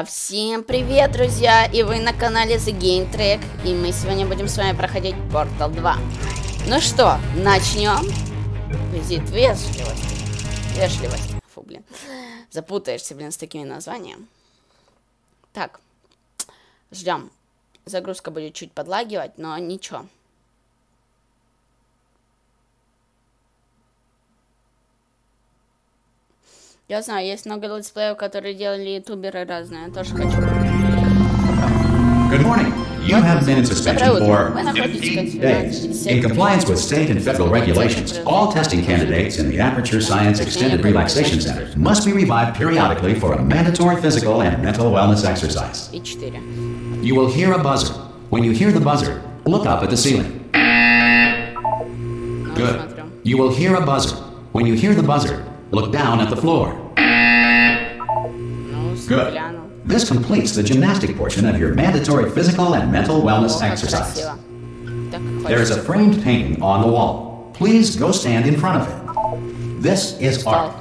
Всем привет, друзья! И вы на канале The Game Track. И мы сегодня будем с вами проходить Portal 2. Ну что, начнем. Визит, вежливости. Вежливости. Фу, блин. Запутаешься, блин, с такими названиями. Так. Ждем. Загрузка будет чуть подлагивать, но ничего. Я знаю, есть много летсплеев, которые делали ютуберы разные. Я тоже хочу. Good morning. You have been in suspension for 15 days. In compliance with state and federal regulations, all testing candidates in the Aperture Science Extended Relaxation Center must be revived periodically for a mandatory physical and mental wellness exercise. You will hear a buzzer. When you hear the buzzer, look up at the ceiling. Good. You will hear a buzzer. When you hear the buzzer, look down at the floor. Good. This completes the gymnastic portion of your mandatory physical and mental wellness exercise. There is a framed painting on the wall. Please go stand in front of it. This is art.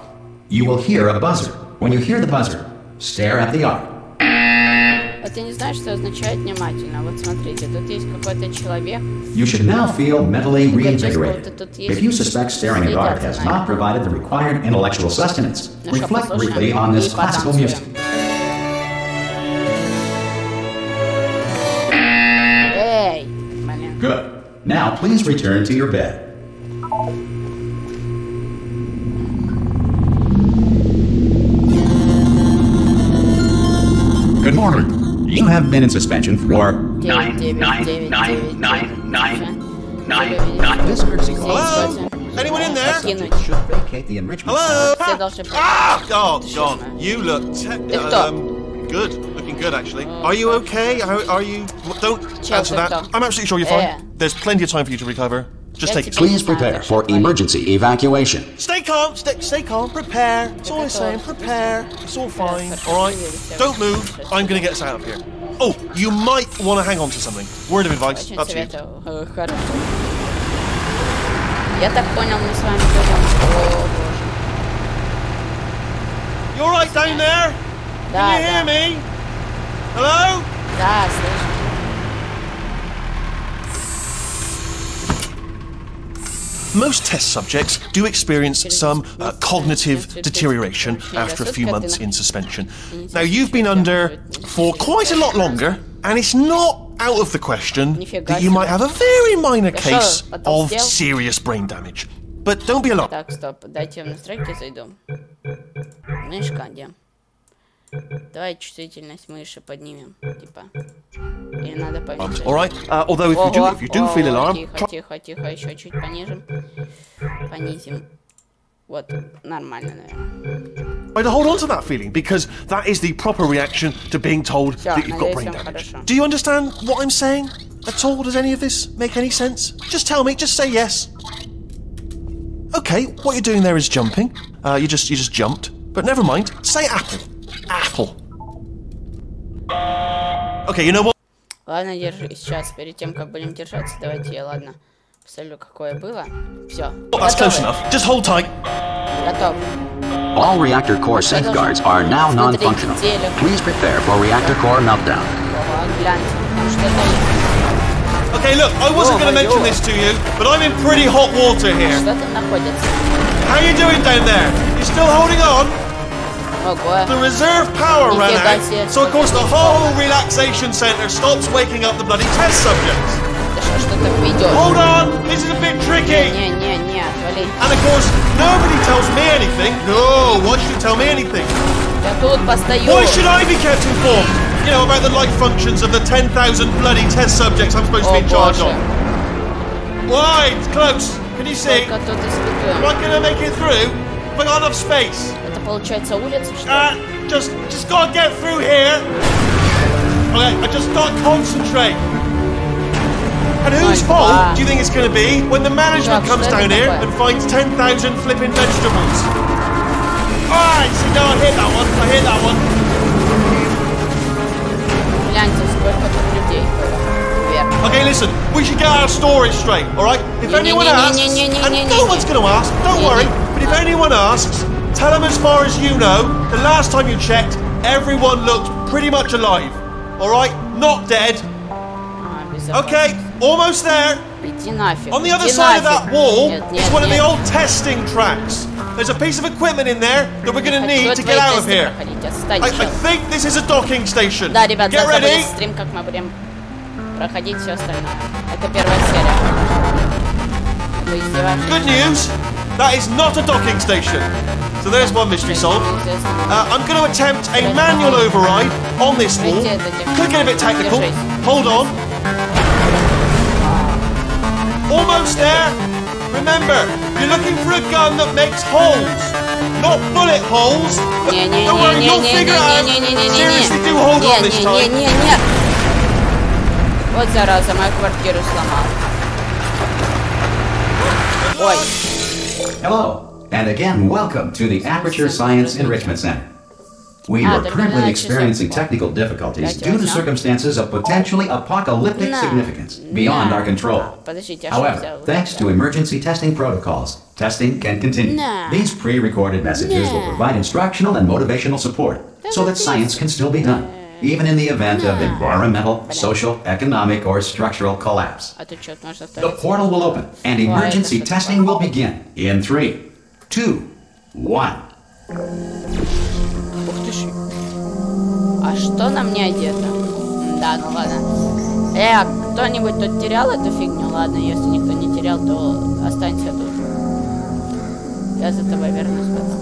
You will hear a buzzer. When you hear the buzzer, stare at the art. Вот я не знаю, что означает внимательно. Вот смотрите, тут есть какой-то человек. You should now feel mentally reinvigorated. If you suspect staring at art has not provided the required intellectual sustenance, reflect briefly on this classical music. Good. Now please return to your bed. Good morning. You have been in suspension for 9. This courtesy call. Hello? Anyone in there? Should vacate the enrichment. Hello? Oh, God. You look good. Looking good, actually. Are you okay? Are you... Don't answer that. I'm absolutely sure you're fine. There's plenty of time for you to recover. Just take it. Please prepare for emergency evacuation. Stay calm. Stay calm. Prepare. That's all I'm saying. Prepare. It's all fine. All right? Don't move. I'm going to get us out of here. Oh, you might want to hang on to something. Word of advice. Up to you. Я так понял, мы с вами пойдем. You all right down there? Can you hear me? Hello? Да, слышу. Most test subjects do experience some cognitive deterioration after a few months in suspension. Now, you've been under for quite a lot longer, and it's not out of the question that you might have a very minor case of serious brain damage. But don't be alarmed. Так, стоп, дайте я в настройки зайду. Мышка, где? Давай чувствительность мыши поднимем, типа. Или надо поменьше. Alright, although if you do feel alarmed... Тихо, еще чуть понижим. Понизим. Вот, нормально, наверное. Try to hold on to that feeling, because that is the proper reaction to being told that you've got brain damage. Do you understand what I'm saying at all? Does any of this make any sense? Just tell me, just say yes. Okay, what you're doing there is jumping. You just jumped. But never mind, say apple. Apple. Okay, you know what? Ладно, держи. Сейчас, перед тем, как будем держаться, давайте я, ладно, посмотрю, какое было. Все. That's close enough. Just hold tight. Готов. All reactor core safeguards are now non-functional. Please prepare for reactor core meltdown. Гляньте, там что-то есть. Okay, look, I wasn't going to mention this to you, but I'm in pretty hot water here. Что там находится? How you doing down there? You still holding on? Ого. The reserve power ran out, so of course the whole relaxation center stops waking up the bloody test subjects. Ты что так ведешь? Hold on, this is a bit tricky. Не, отвали. And of course, nobody tells me anything. No, why should you tell me anything? Я тут постою. Why should I be kept informed? You know, about the life functions of the 10,000 bloody test subjects I'm supposed to be in charge of. Why? It's close. Can you see? Am I going to make it through? Have I got enough space? Это получается улица, что ли? Just gotta get through here. Okay, I just gotta concentrate. And whose fault do you think it's gonna be when the management comes down here and finds 10,000 flipping vegetables? Alright, so no, I hit that one. Гляньте, сколько тут людей было. Okay, listen, we should get our story straight, alright? If anyone asks, and no one's gonna ask, don't worry, but if anyone asks, tell them as far as you know, the last time you checked, everyone looked pretty much alive. All right, not dead. Okay, almost there. Иди нафиг. On the other side of that wall is one of the old testing tracks. There's a piece of equipment in there that we're going to need to get out of here. I think this is a docking station. Да, ребят, Get завтра ready. будет стрим, как мы будем проходить все остальное. Это первая серия. Вы издеваетесь? Good news, that is not a docking station. So there's one mystery solved. I'm going to attempt a manual override on this wall. Could get a bit technical. Hold on. Almost there. Remember, you're looking for a gun that makes holes, not bullet holes. Don't worry, you'll figure it out. Seriously, do hold on this time. Вот зараза, мою квартиру сломал. Ой. Hello, and again, welcome to the Aperture Science Enrichment Center. We are currently experiencing technical difficulties due to circumstances of potentially apocalyptic significance beyond our control. However, thanks to emergency testing protocols, testing can continue. These pre-recorded messages will provide instructional and motivational support so that science can still be done, even in the event of environmental, social, economic, or structural collapse. The portal will open, and emergency testing will begin in 3, 2, 1. Ух ты ж. А что на мне одето? Да, ну ладно. Кто-нибудь тут терял эту фигню? Ладно, если никто не терял, то останься тут. Я за тобой вернусь потом.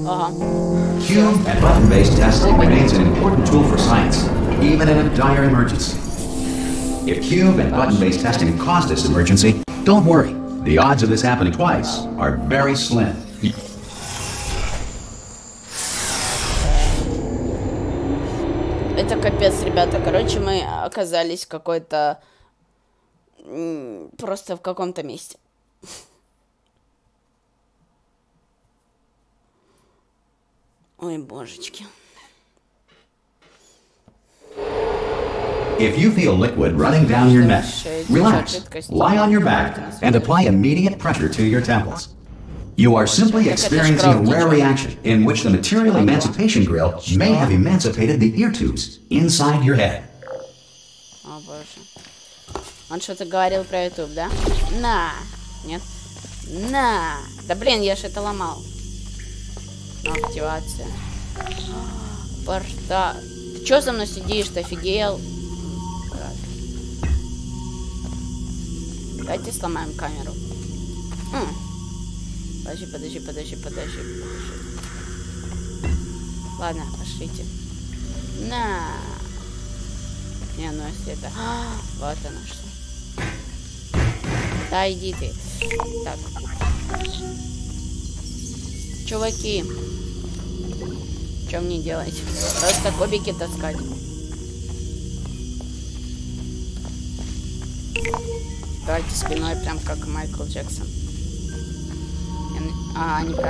Ага. Cube and button-based testing remains an important tool for science, even in a dire emergency. If cube and button-based testing caused this emergency, don't worry. The odds of this happening twice are very slim. Это капец, ребята. Короче, мы оказались в какой-то... Просто в каком-то месте. Ой, божечки. If you feel liquid running down your neck, relax, lie on your back, and apply immediate pressure to your temples. You are simply experiencing a rare reaction in which the material emancipation grill may have emancipated the ear tubes inside your head. О, боже. Он что-то говорил про YouTube, да? На! Нет? На! Да блин, я же это ломал. Активация. Порта. Ты чё со мной сидишь? Ты офигел? Давайте сломаем камеру. Подожди. Ладно, пошлите. На. Не, ну если это... вот оно что. Да, иди ты. Так. Чуваки. Что мне делать? Просто кубики таскать. Давайте спиной, прям как Майкл Джексон.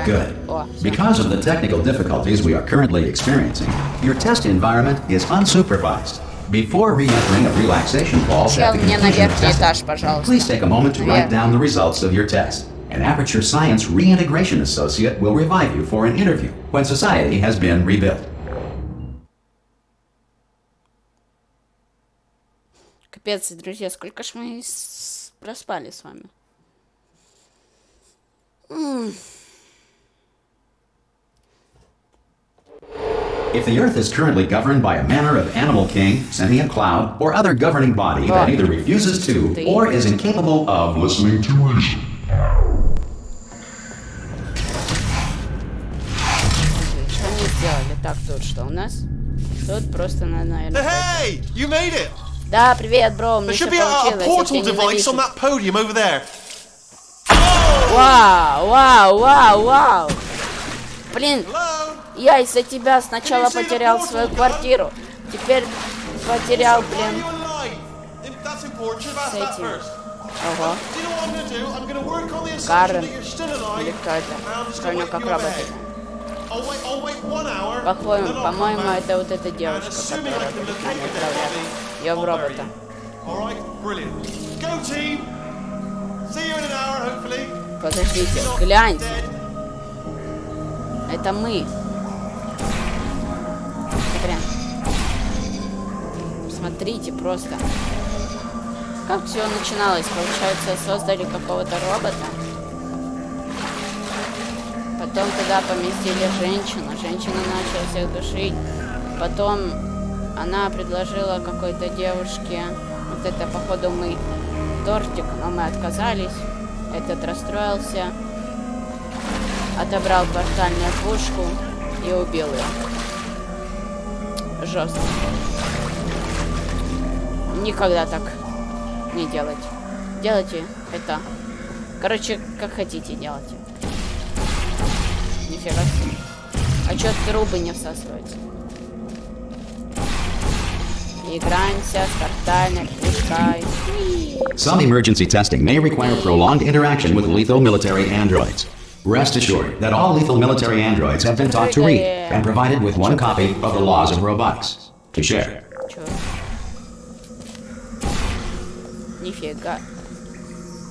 Good. Because of the technical difficulties we are currently experiencing, your test environment is unsupervised. Before re-entering a relaxation ball at the conclusion of testing, please take a moment to write down the results of your test. An Aperture Science Reintegration Associate will revive you for an interview when society has been rebuilt. Капец, друзья, сколько ж мы проспали с вами. If the Earth is currently governed by a manner of animal king, sentient cloud, or other governing body that either refuses to or is incapable of listening to reason. Что мы сделали? Так, тут что у нас? Тут просто, наверное... Hey, you made it! Да, привет, бро, мне все получилось. Вау. Блин, я из-за тебя сначала потерял свою квартиру. Теперь потерял, блин, с этим. Ого. Карен. Или кто это? Что у него как работает? По-моему, это вот эта девушка, которая будет нами управлять. Я в робота. Подождите, гляньте. Это мы. Смотрите просто. Как все начиналось? Получается, создали какого-то робота. Потом туда поместили женщину. Женщина начала всех душить. Потом она предложила какой-то девушке. Вот это, походу, мы тортик, но мы отказались. Этот расстроился. Отобрал портальную пушку и убил ее. Жестко. Никогда так не делать. Делайте это. Короче, как хотите, делайте. Нифига себе. А чё трубы не всасываются? Играемся с портальной пушкой. Some emergency testing may require prolonged interaction with lethal military androids. Rest assured that all lethal military androids have been taught to read and provided with one copy of the laws of robotics to share. Нифига.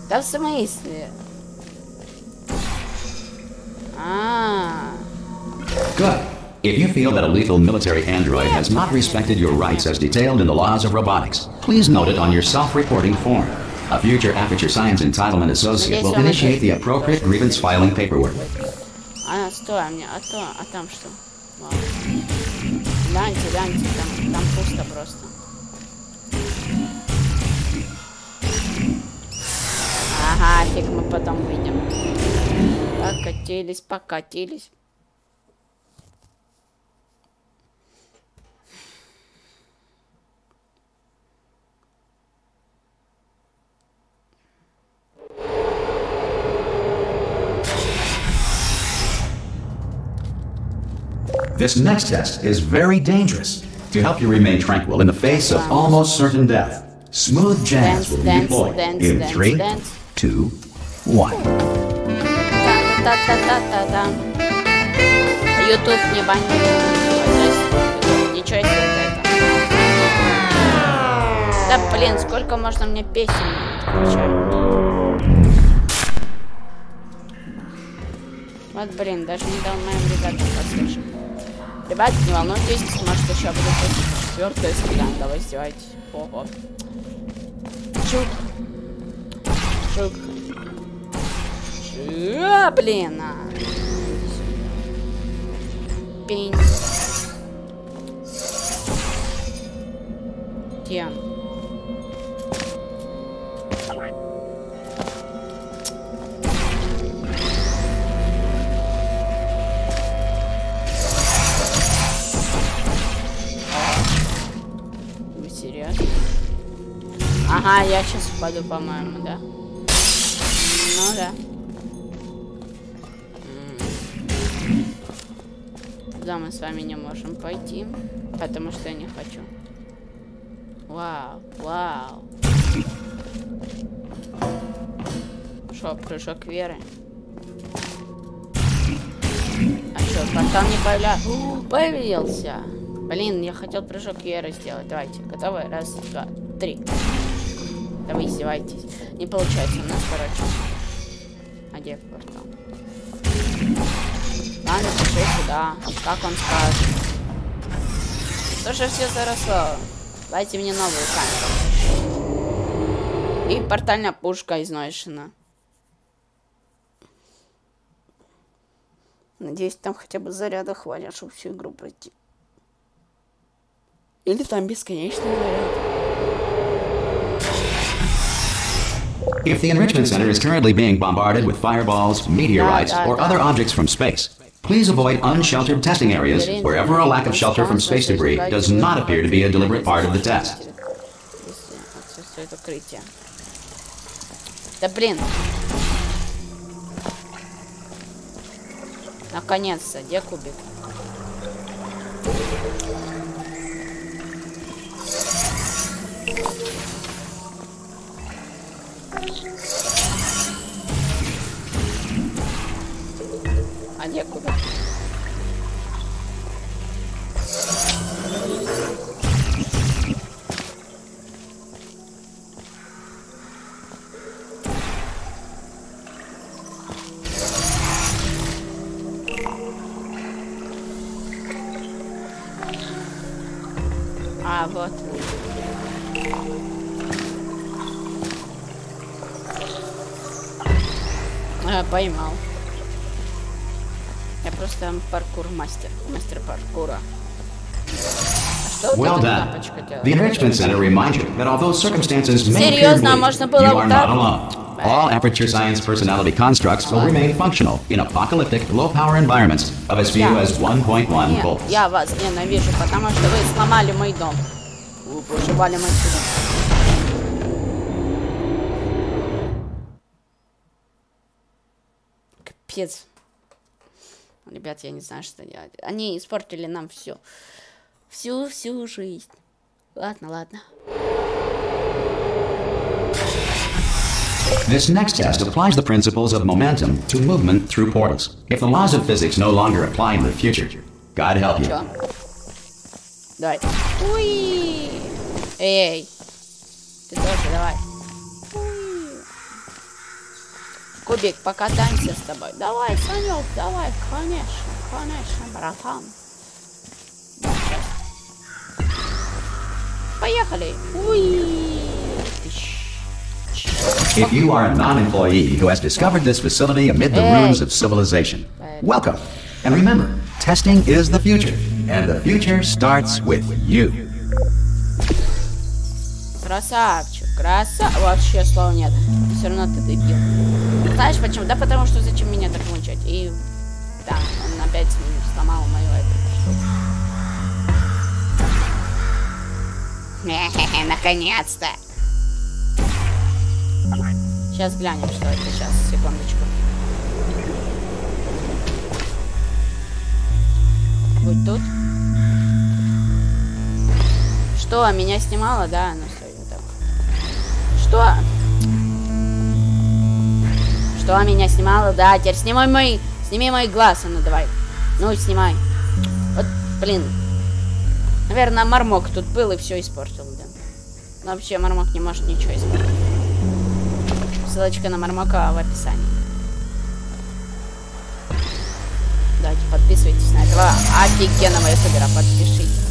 Да в смысле? Good. If you feel that a lethal military android has not respected your rights as detailed in the laws of robotics, please note it on your self-reporting form. A future Aperture Science Entitlement Associate will initiate the appropriate grievance filing paperwork. Стой, а там что? Гляньте, там пусто просто. Ага, фиг мы потом выйдем. Покатились. This next test is very dangerous. To help you remain tranquil in the face of almost certain death, smooth jazz will be deployed in 3, 2, 1. YouTube не банит. Ничего себе это. Да блин, сколько можно мне песен включать? Вот блин, даже не дал моим ребятам послушать. Ребят, не волнуйтесь, может еще будет 4-я среда. Давай издевайтесь. Ого. Чук. Блин, Пень. Где? Вы серьезно? Ага, я сейчас упаду, по-моему, да? Ну да. Туда мы с вами не можем пойти, потому что я не хочу. Вау. Шо, прыжок веры? А что, портал не появился? Блин, я хотел прыжок веры сделать. Давайте, готовы? 1, 2, 3. Да вы издеваетесь. Не получается у нас, короче. А где портал? Ладно, пошли сюда. Как он скажет. Тоже все заросло. Дайте мне новую камеру. И портальная пушка изношена. Надеюсь, там хотя бы заряда хватит, чтобы всю игру пройти. Или там бесконечный заряд. If the Enrichment Center is currently being bombarded with fireballs, meteorites, or other objects from space, please avoid unsheltered testing areas wherever a lack of shelter from space debris does not appear to be a deliberate part of the test. Да блин. Наконец-то, где кубик? А где кубик? А, вот. Поймал. Я просто паркур-мастер. Мастер паркура. Well done. The Enrichment Center reminds you that although circumstances may appear bleak, you are not alone. All Aperture Science personality constructs will remain functional in apocalyptic, low-power environments of as few as 1.1 volts. Я вас ненавижу, потому что вы сломали мой дом. Вы пожевали мой дом. Капец. Ребят, я не знаю, что делать. Они испортили нам все. Всю жизнь. Ладно. This next test applies the principles of momentum to movement through portals. If the laws of physics no longer apply in the future, God help you. Чё? Давай. Уи! Эй! Ты тоже давай. Уи! Кубик, покатаемся с тобой. Давай, Санек, давай. Конечно, братан. Поехали. Уи! If you are a non-employee who has discovered this facility amid the ruins of civilization, welcome. And remember, testing is the future, and the future starts with you. Красавчик, вообще слова нет. Все равно ты дебил. Знаешь почему? Да потому что зачем меня так мучать? И да, он опять сломал мою эту штуку. Наконец-то. Сейчас глянем, что это. Сейчас, секундочку. Будь тут. Что, меня снимало? Да, ну все, вот так. Что, меня снимало? Да, теперь сними мой глаз, ну давай. Ну, снимай. Вот, блин. Наверное, Мармок тут был и все испортил, да. Но вообще, Мармок не может ничего испортить. Ссылочка на Мармока в описании. Давайте подписывайтесь на этого офигенного ютубера, подпишитесь.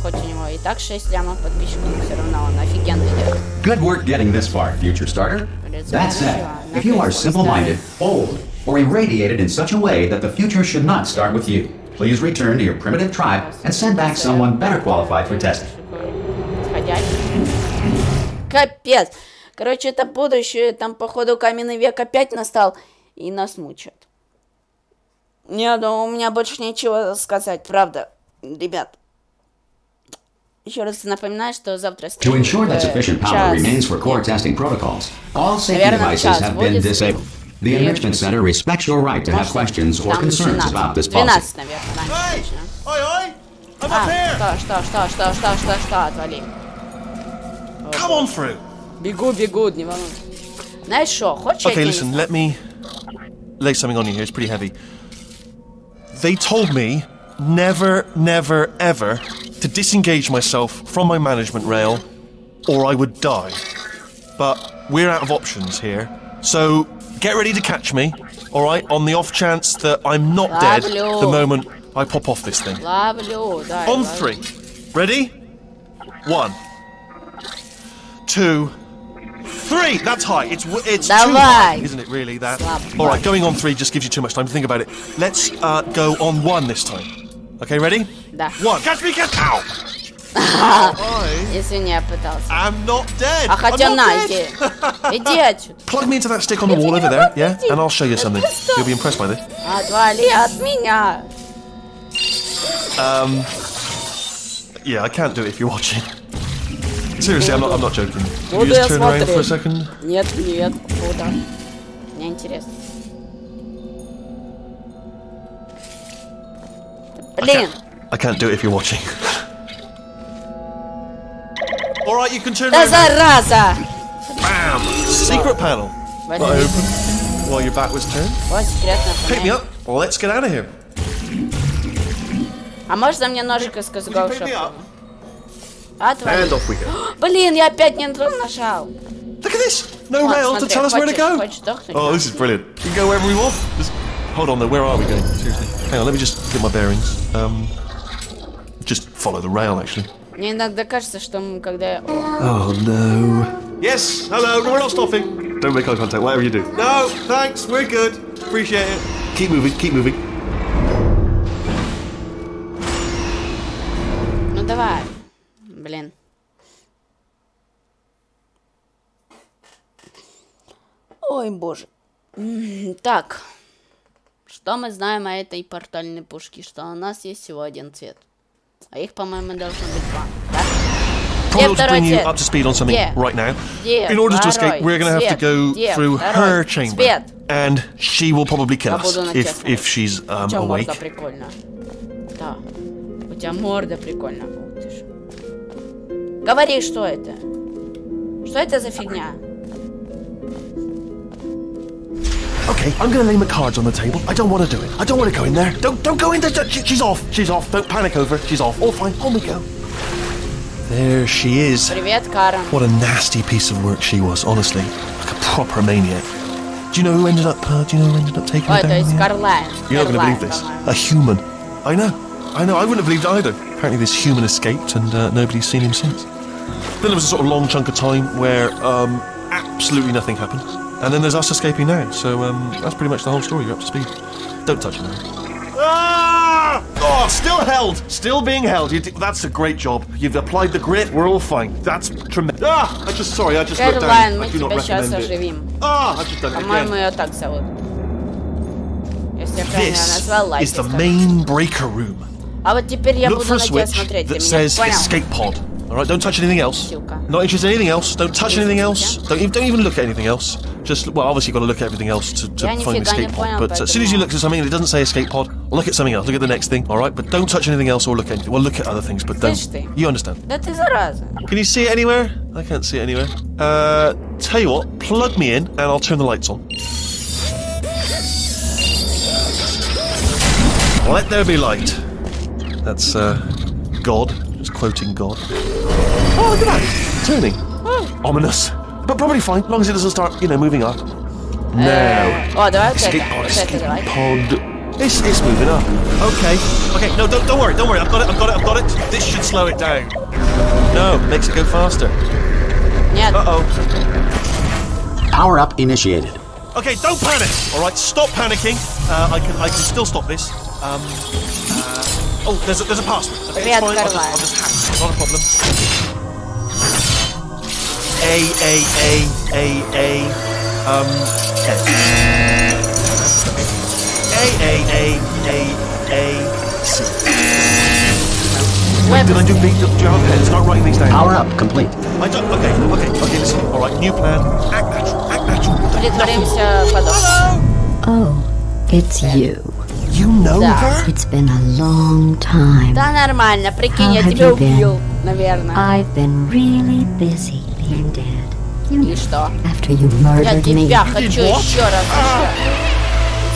Хоть у него и так 6 лямов подписчиков, но все равно он офигенный идет. Good work getting this far, future starter. That said, if you are simple-minded, old, or irradiated in such a way that the future should not start with you, please return to your primitive tribe and send back someone better qualified for testing. Капец. Короче, это будущее. Там, походу, каменный век опять настал. И нас мучат. Не, ну, у меня больше нечего сказать. Правда, ребят. Еще раз напоминаю, что завтра To ensure that sufficient power remains for core testing protocols, all safety devices have been disabled. The Enrichment Center respects your right to have questions or concerns about this policy. 12, наверное. Hey! Oi! I'm up here! Что, отвали. Come on through! Бегу, не волнуйся. Знаешь что, хочешь Okay, listen, let me lay something on you here. It's pretty heavy. They told me never, ever to disengage myself from my management rail or I would die. But we're out of options here. So get ready to catch me, alright, on the off chance that I'm not dead the moment I pop off this thing. On 3. Ready? 1, 2, 3. That's high. It's too high, isn't it? Really? That. All right. Going on 3 just gives you too much time to think about it. Let's go on 1 this time. Okay, ready? Да. 1. Catch me! Ow! Извини, я пытался. I'm not dead. А хотя на, иди отсюда. Plug me into that stick on the wall over there, yeah, and I'll show you something. You'll be impressed by this. Отвали от меня. Yeah, I can't do it if you're watching. Seriously, I'm not joking. Can you Буду just turn around for a смотреть. second? Нет, куда? Мне интересно. Блин. I can't do it if you're watching. All right, you can turn Да around. зараза! Bam! Secret panel. Not open. While your back was turned. Вот секретная Pick me панель. up. Well, let's get out of here. А можно мне ножик из Would you pick me козгов? up? Отвали. And off we go. Блин, я опять не нажал. Look at this. No Вот, rail to смотри, tell us where to go. хочешь сдохнуть? Oh, this is brilliant. We can go wherever we want. Just hold on though. Where are we going? Seriously. Hang on. Let me just get my bearings. Just follow the rail, actually. Мне иногда кажется, что когда я... Oh no. Yes. Hello. No, we're not stopping. Don't make eye contact, whatever you do. No, thanks, we're good. Appreciate it. Keep moving, keep moving. Ну давай. Блин. Ой, боже. Так. Что мы знаем о этой портальной пушке? Что у нас есть всего один цвет. А их, по-моему, должно быть два. Да? Probably to bring you up to speed on something right now. In order to escape, we're going to have to go through her chamber. And she will probably kill us if she's awake. Да. У тебя морда прикольно. Говори, что это? Что это за фигня? Okay, I'm going to lay my cards on the table. I don't want to do it. I don't want to go in there. Don't go in there. She's off. She's off. Don't panic over. She's off. All fine. On we go. There she is. Привет, Карен. What a nasty piece of work she was, honestly. Like a proper maniac. Do you know who ended up taking her down? It's Caroline. You're not going to believe this. A human. I know. I wouldn't have believed it either. Apparently this human escaped and nobody's seen him since. Then there was a sort of long chunk of time where absolutely nothing happened. And then there's us escaping now. So that's pretty much the whole story. You're up to speed. Don't touch him now. Ah! Oh, still held. Still being held. That's a great job. You've applied the grit. We're all fine. That's tremendous. Ah! I just looked down. Мы тебя сейчас оживим. Ah! I just done it По-моему, ее так зовут. Если я правильно назвал, лайк. This is the main breaker room. А вот теперь я Look буду for a на тебя switch смотреть. Ты that меня says понял? escape pod. All right, don't touch anything else. Not interested in anything else. Don't touch anything else. Don't even look at anything else. Just, well, obviously you've got to look at everything else to find the escape pod. But as soon as you look at something and it doesn't say escape pod, look at something else. Look at the next thing. All right, but don't touch anything else or look at anything. Well, look at other things, but don't. You understand? Да ты зараза. Can you see it anywhere? I can't see it anywhere. Tell you what, plug me in and I'll turn the lights on. Let there be light. That's God. Just quoting God. Oh, look at that! Turning. Ominous. But probably fine, as long as it doesn't start, moving up. No. Escape pod, escape pod. It's moving up. Okay. No, don't worry. I've got it. This should slow it down. No, makes it go faster. Uh-oh. Power up initiated. Okay, don't panic. All right, stop panicking. I can still stop this. Oh, there's a password. Okay, it's fine. I'll just hack it. Not a problem. A. C. Wait, did I do B? Do you have a pen? Start writing these down. Power up complete. I don't. Okay. Listen. All right, new plan. Act natural. Oh, it's you. You know her? It's been a long time. Да нормально, прикинь, я тебя убил, наверное. I've been really busy being dead. И что? After you murdered me. Я тебя хочу еще раз.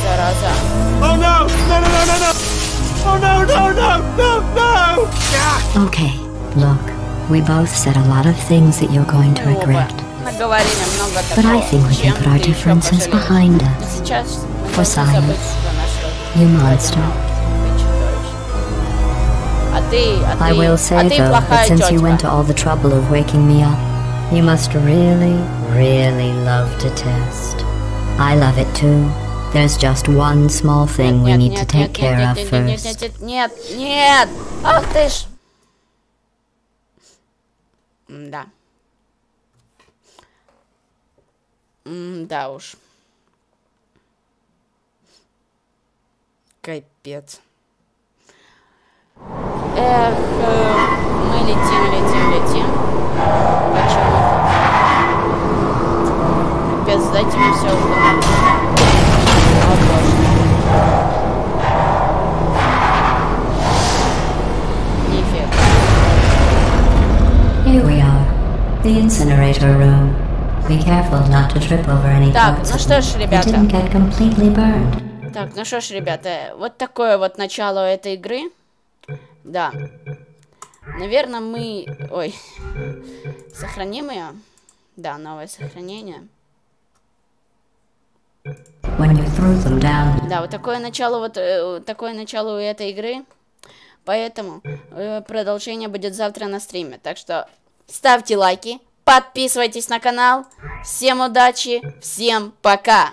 Зараза. Oh no! Oh no! Okay, look, we both said a lot of things that you're going to regret. But I think we can put our differences behind us. For science, you monster. I will say though that since you went to all the trouble of waking me up, you must really, really love to test. I love it too. There's just one small thing we need to take care of first. Нет! Ах ты ж! Да. Да уж. Капец. Эх, мы летим. Почему? Капец, дайте мне все уходить. О, боже. Нифига. Here we are, the incinerator room. Be careful not to trip over any parts of it. It didn't get completely burned. Так, ну что ж, ребята, вот такое вот начало этой игры. Да. Наверное, мы... Ой. Сохраним ее? Да, новое сохранение. Да, вот такое начало у этой игры. Поэтому продолжение будет завтра на стриме. Так что ставьте лайки, подписывайтесь на канал. Всем удачи, всем пока.